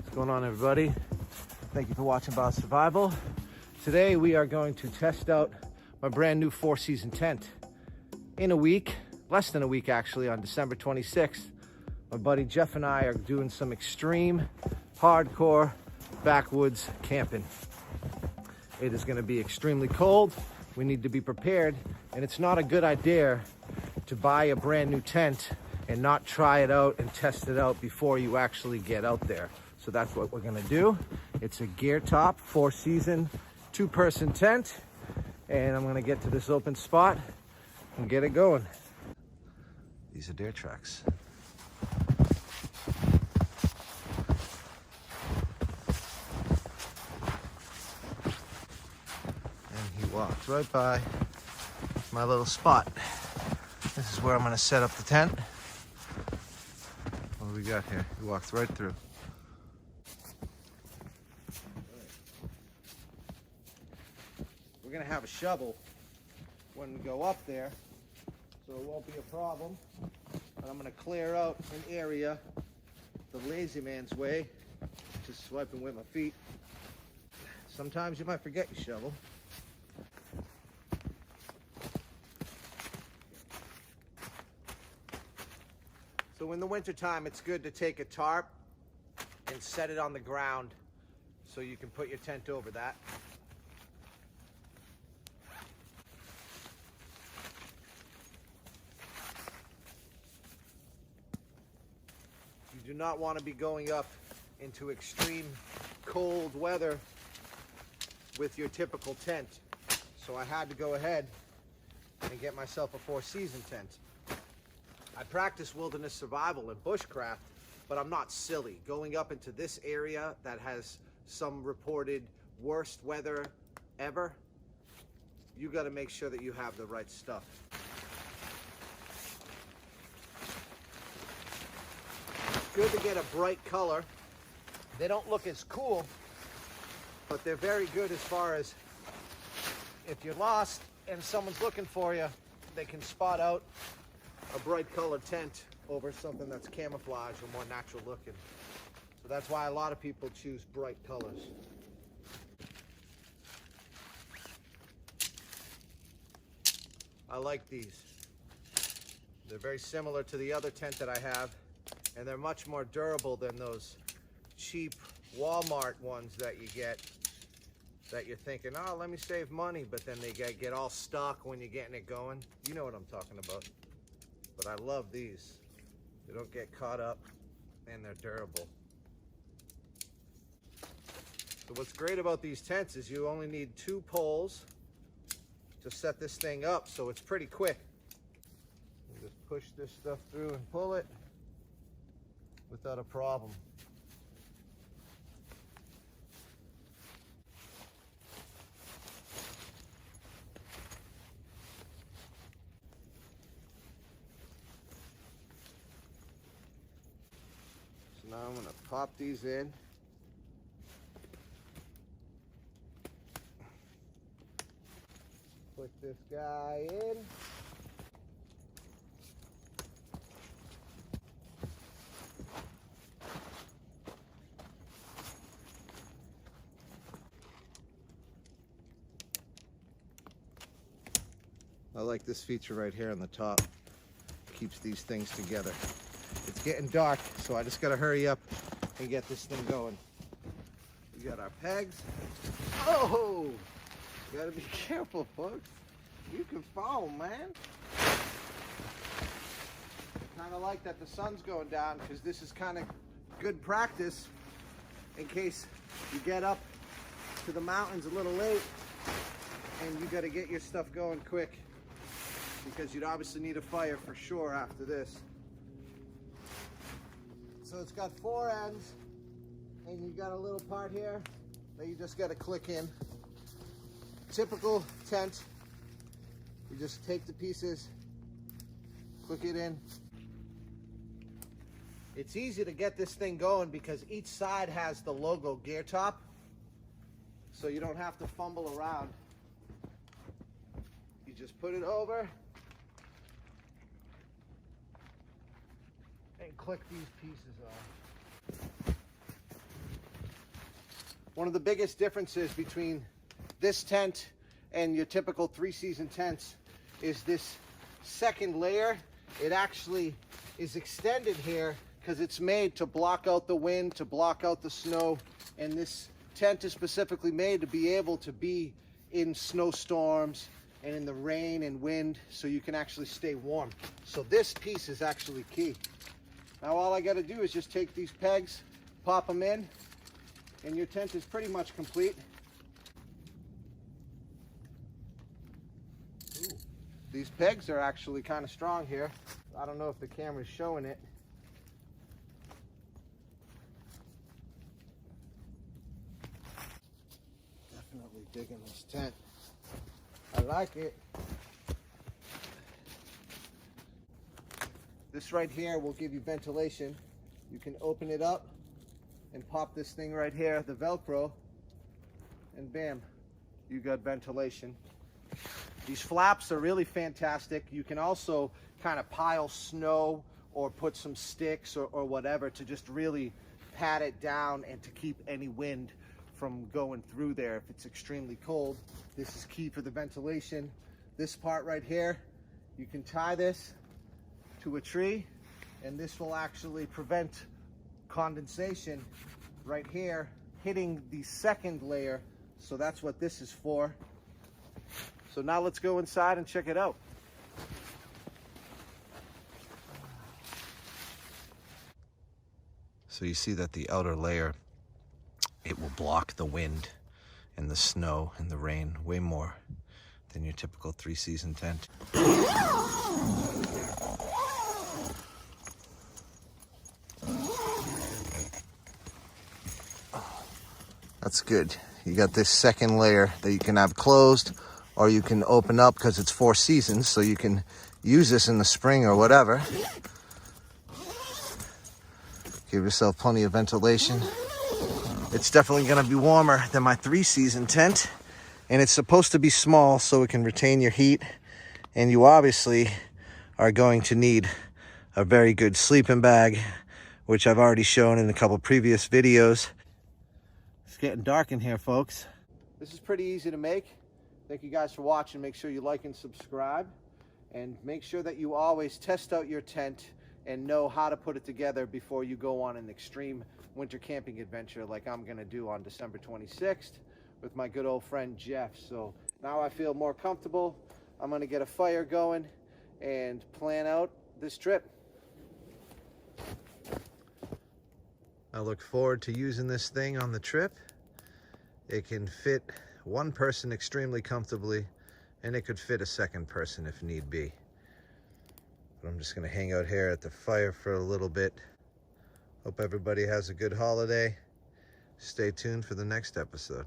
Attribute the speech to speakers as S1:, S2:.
S1: What's going on, everybody? Thank you for watching Vaz Survival. Today we are going to test out my brand new 4-season tent. In a week, less than a week actually, on December 26th, my buddy Jeff and I are doing some extreme, hardcore, backwoods camping. It is going to be extremely cold. We need to be prepared, and it's not a good idea to buy a brand new tent and not try it out and test it out before you actually get out there. So that's what we're gonna do. It's a GeerTop 4-season, 2-person tent, and I'm gonna get to this open spot and get it going. These are deer tracks. And he walked right by my little spot. This is where I'm gonna set up the tent. What do we got here? He walked right through. We're gonna have a shovel when we go up there, so it won't be a problem. But I'm gonna clear out an area the lazy man's way, just swiping with my feet. Sometimes you might forget your shovel. So in the wintertime, it's good to take a tarp and set it on the ground so you can put your tent over that. You do not want to be going up into extreme cold weather with your typical tent. So I had to go ahead and get myself a 4-season tent. I practice wilderness survival and bushcraft, but I'm not silly. Going up into this area that has some reported worst weather ever, you got to make sure that you have the right stuff. It's good to get a bright color. They don't look as cool, but they're very good as far as if you're lost and someone's looking for you, they can spot out a bright colored tent over something that's camouflage or more natural looking. So that's why a lot of people choose bright colors. I like these. They're very similar to the other tent that I have, and they're much more durable than those cheap Walmart ones that you get that you're thinking, oh, let me save money, but then they get all stuck when you're getting it going. You know what I'm talking about. But I love these. They don't get caught up and they're durable. So what's great about these tents is you only need 2 poles to set this thing up, so it's pretty quick. You just push this stuff through and pull it without a problem. Now I'm going to pop these in. Put this guy in. I like this feature right here on the top. Keeps these things together. It's getting dark, so I just gotta hurry up and get this thing going. We got our pegs. Oh! You gotta be careful, folks. You can fall, man. Kind of like that the sun's going down, because this is kind of good practice in case you get up to the mountains a little late and you gotta get your stuff going quick, because you'd obviously need a fire for sure after this. So it's got 4 ends, and you got a little part here that you just got to click in. Typical tent, you just take the pieces, click it in. It's easy to get this thing going because each side has the logo GeerTop, so you don't have to fumble around. You just put it over and click these pieces off. One of the biggest differences between this tent and your typical 3-season tents is this second layer. It actually is extended here because it's made to block out the wind, to block out the snow, and this tent is specifically made to be able to be in snowstorms and in the rain and wind, so you can actually stay warm. So this piece is actually key. Now all I got to do is just take these pegs, pop them in, and your tent is pretty much complete. Ooh. These pegs are actually kind of strong here. I don't know if the camera's showing it. Definitely digging this tent. I like it. This right here will give you ventilation. You can open it up and pop this thing right here, the Velcro, and bam, you got ventilation. These flaps are really fantastic. You can also kind of pile snow or put some sticks or whatever to just really pat it down and to keep any wind from going through there if it's extremely cold. This is key for the ventilation. This part right here, you can tie this to a tree, and this will actually prevent condensation right here hitting the second layer. So that's what this is for. So now let's go inside and check it out. So you see that the outer layer, it will block the wind and the snow and the rain way more than your typical 3-season tent. That's good. You got this second layer that you can have closed, or you can open up because it's 4 seasons, so you can use this in the spring or whatever. Give yourself plenty of ventilation. It's definitely going to be warmer than my 3-season tent, and it's supposed to be small so it can retain your heat. And you obviously are going to need a very good sleeping bag, which I've already shown in a couple previous videos. It's getting dark in here, folks. This is pretty easy to make. Thank you guys for watching. Make sure you like and subscribe, and make sure that you always test out your tent and know how to put it together before you go on an extreme winter camping adventure like I'm gonna do on December 26th with my good old friend Jeff. So now I feel more comfortable. I'm gonna get a fire going and plan out this trip. I look forward to using this thing on the trip. It can fit one person extremely comfortably, and it could fit a second person if need be. But I'm just gonna hang out here at the fire for a little bit. Hope everybody has a good holiday. Stay tuned for the next episode.